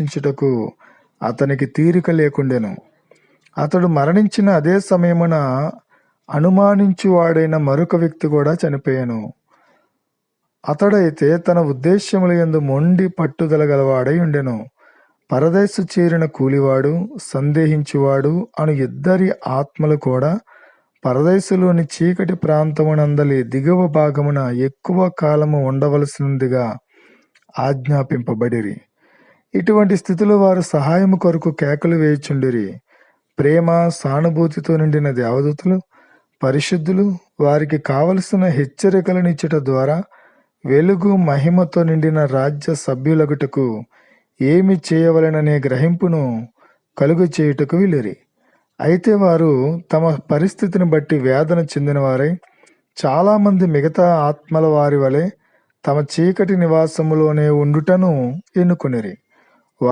చుటకు అతనికి తీరిక లేకుండెను. అతడు మరణించిన అదే సమయమున అనుమానించువాడైన మరొక వ్యక్తి కూడా చనిపోయాను. అతడైతే తన ఉద్దేశ్యముల యందు మొండి పట్టుదల గలవాడై ఉండెను. పరదేశు చేరిన కూలివాడు, సందేహించువాడు అను ఇద్దరి ఆత్మలు కూడా పరదేశులోని చీకటి ప్రాంతమునందలి దిగువ భాగమున ఎక్కువ కాలము ఉండవలసినదిగా ఆజ్ఞాపింపబడిరి. ఇటువంటి స్థితిలో వారు సహాయము కొరకు కేకలు వేయుచుండిరి. ప్రేమ సానుభూతితో నిండిన దేవదూతలు, పరిశుద్ధులు వారికి కావలసిన హెచ్చరికలనిచ్చుట ద్వారా వెలుగు మహిమతో నిండిన రాజ్య సభ్యులగుటకు ఏమి చేయవలెననే గ్రహింపును కలుగు చేయుటకు వెళ్ళిరి. అయితే వారు తమ పరిస్థితిని బట్టి వేదన చెందినవారై చాలామంది మిగతా ఆత్మల వారి వలె తమ చీకటి నివాసములోనే ఉండుటను ఎన్నుకొనిరి.